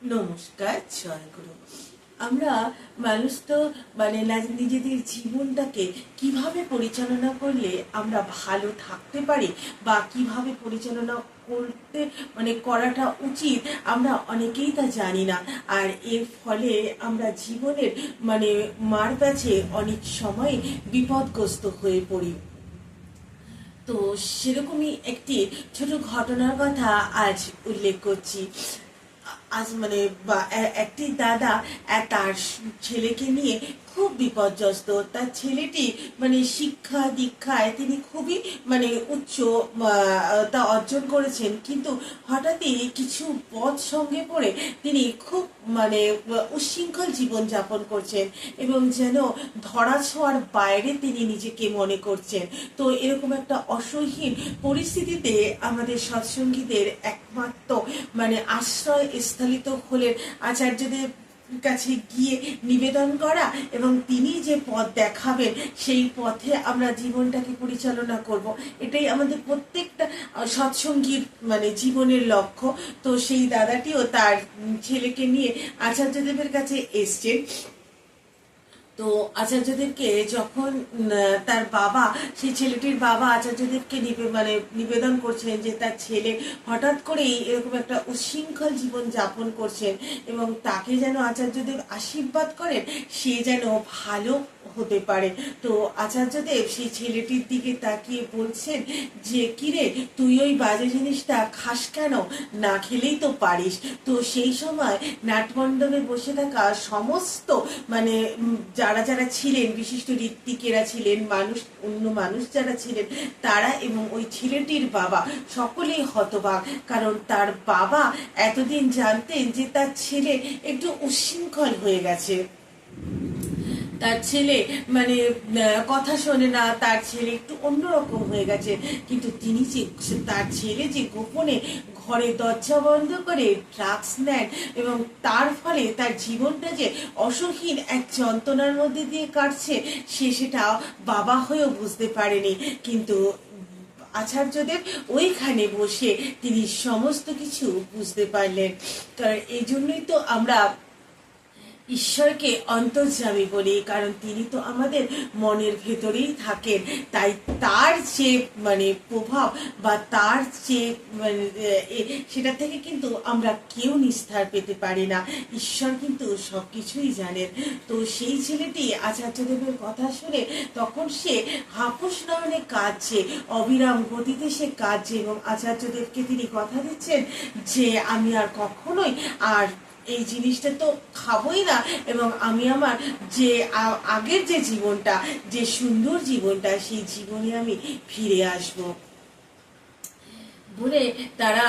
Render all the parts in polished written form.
নমস্কার, জয়গুরু। আমরা মানুষ তো নিজেদের জীবনটাকে কিভাবে পরিচালনা করলে আমরা ভালো থাকতে পারি বা কিভাবে পরিচালনা করতে করাটা উচিত, আমরা অনেকেই তা জানি না। আর এর ফলে আমরা জীবনের মার প্যাচে অনেক সময় বিপদগ্রস্ত হয়ে পড়ি। তো সেরকমই একটি ছোট ঘটনার কথা আজ উল্লেখ করছি। আজ একটি দাদা তার ছেলেকে নিয়ে খুব বিপর্যস্ত। তার ছেলেটি শিক্ষা দীক্ষায় তিনি খুবই উচ্চ তা অর্জন করেছেন, কিন্তু হঠাৎই কিছু পথ সঙ্গে পড়ে তিনি খুব উচ্ছৃঙ্খল জীবন যাপন করছেন এবং যেন ধরাছোঁয়ার বাইরে তিনি নিজেকে মনে করছেন। তো এরকম একটা অসহীন পরিস্থিতিতে আমাদের সৎসঙ্গীদের একমাত্র আশ্রয় স্থলিত হলেন আচার্যদেব কাছে গিয়ে নিবেদন করা, এবং তিনি যে পথ দেখাবেন সেই পথে আমরা জীবনটাকে পরিচালনা করব। এটাই আমাদের প্রত্যেকটা সৎসঙ্গীর জীবনের লক্ষ্য। তো সেই দাদাটিও তার ছেলেকে নিয়ে আচার্যদেবের কাছে এসছেন। তো আচার্যদেবকে যখন তার বাবা, সেই ছেলেটির বাবা আচার্যদেবকে নিবেদন করছেন যে তার ছেলে হঠাৎ করেই এরকম একটা উচ্ছৃঙ্খল জীবন যাপন করছেন এবং তাকে যেন আচার্যদেব আশীর্বাদ করেন, সে যেন ভালো হতে পারে। তো আচার্যদেব সেই ছেলেটির দিকে তাকিয়ে বলছেন যে, কিরে, তুই ওই বাজে জিনিসটা খাস কেন? না খেলেই তো পারিস। তো সেই সময় নাটমণ্ডপে বসে থাকা সমস্ত যারা যারা ছিলেন, বিশিষ্ট ঋত্বিকেরা ছিলেন, অন্য মানুষ যারা ছিলেন, তারা এবং ওই ছেলেটির বাবা সকলেই হতবাক। কারণ তার বাবা এতদিন জানতেন যে তার ছেলে একটু উচ্ছৃঙ্খল হয়ে গেছে, তার ছেলে কথা শোনে না, তার ছেলে একটু অন্যরকম হয়ে গেছে। কিন্তু তিনি যে তার ছেলে যে গোপনে ঘরে দরজা বন্ধ করে ড্রাগস নেন এবং তার ফলে তার জীবনটা যে অসহীন এক যন্ত্রণার মধ্যে দিয়ে কাটছে, সেটা বাবা হয়েও বুঝতে পারেনি। কিন্তু আচার্যদেব ওইখানে বসে তিনি সমস্ত কিছু বুঝতে পারলেন। কারণ এই জন্যই তো আমরা ঈশ্বরকে অন্তর্যামী বলি, কারণ তিনি তো আমাদের মনের ভেতরেই থাকেন। তাই তার যে প্রভাব বা তার যে সেটা থেকে কিন্তু আমরা কেউ নিস্তার পেতে পারি না। ঈশ্বর কিন্তু সব কিছুই জানেন। তো সেই ছেলেটি আচার্যদেবের কথা শুনে তখন সে হাপুস নয়নে কাঁদছে, অবিরাম গতিতে সে কাঁদছে এবং আচার্যদেবকে তিনি কথা দিচ্ছেন যে আমি আর কখনোই আর এই জিনিসটা তো খাবোই না, এবং আমি আমার যে আগের যে জীবনটা, যে সুন্দর জীবনটা, সেই জীবনে আমি ফিরে আসবো বলে তারা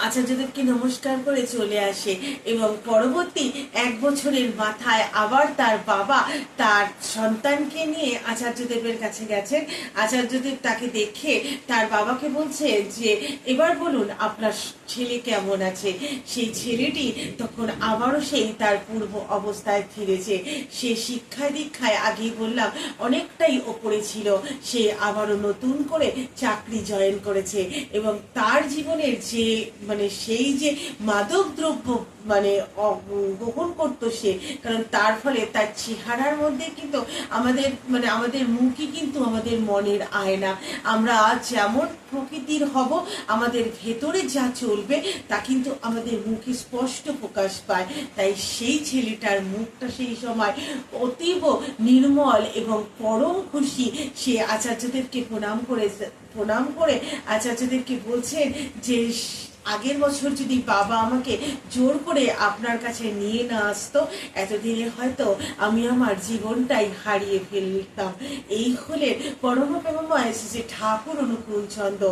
আচার্যদেবকে নমস্কার করে চলে আসে। এবং পরবর্তী 1 বছরের মাথায় আবার তার বাবা তার সন্তানকে নিয়ে আচার্যদেবের কাছে গেছেন। আচার্যদেব তাকে দেখে তার বাবাকে বলছে যে, এবার বলুন আপনার ছেলে কেমন আছে। সেই ছেলেটি তখন আবারও সেই তার পূর্ব অবস্থায় ফিরেছে। সে শিক্ষা দীক্ষায় আগেই বললাম অনেকটাই ওপরে ছিল। সে আবারও নতুন করে চাকরি জয়েন করেছে এবং তার জীবনের যে সেই যে মাদক দ্রব্য গ্রহণ করতো সে, কারণ তার ফলে তার চেহারার মধ্যে কিন্তু আমাদের মুখই কিন্তু আমাদের মনের আয়না। আমরা যেমন প্রকৃতির হব, আমাদের ভেতরে যা চলবে তা কিন্তু আমাদের মুখে স্পষ্ট প্রকাশ পায়। তাই সেই ছেলেটার মুখটা সেই সময় অতীব নির্মল এবং পরম খুশি। সে আচার্যদেবকে প্রণাম করে আচার্যদেবকে বলছেন যে, আগের বছর যদি বাবা আমাকে জোর করে আপনার কাছে নিয়ে না আসতো, এতদিনে হয়তো আমি আমার জীবনটাই হারিয়ে ফেলতাম। এই হলেন পরম প্রেমময় শ্রী ঠাকুর অনুকূল চন্দ্র,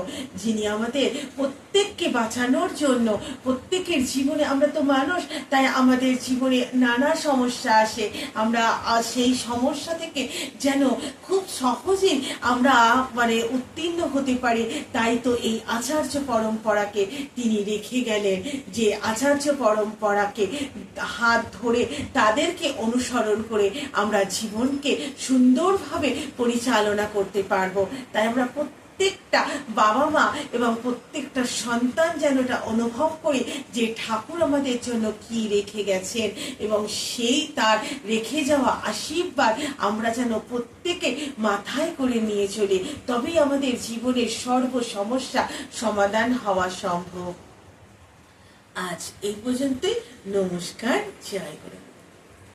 যিনি আমাদের প্রত্যেককে বাঁচানোর জন্য, প্রত্যেকের জীবনে, আমরা তো মানুষ, তাই আমাদের জীবনে নানা সমস্যা আসে। আমরা সেই সমস্যা থেকে যেন খুব সহজেই আমরা উত্তীর্ণ হতে পারি। তাই তো এই আচার্য পরম্পরাকে তিনি রেখে গেলেন, যে আচার্য পরম্পরাকে হাত ধরে তাদেরকে অনুসরণ করে আমরা জীবনকে সুন্দরভাবে পরিচালনা করতে পারবো। তাই আমরা প্রত্যেকটা বাবা মা এবং প্রত্যেকটা সন্তান যেন এটা অনুভব করে যে ঠাকুর আমাদের জন্য কি রেখে গেছেন, এবং সেই তার রেখে যাওয়া আশীর্বাদ আমরা যেন প্রত্যেকে মাথায় করে নিয়ে চলি, তবেই আমাদের জীবনের সর্ব সমস্যা সমাধান হওয়া সম্ভব। আজ এই পর্যন্তই। নমস্কার, জয় গুরু।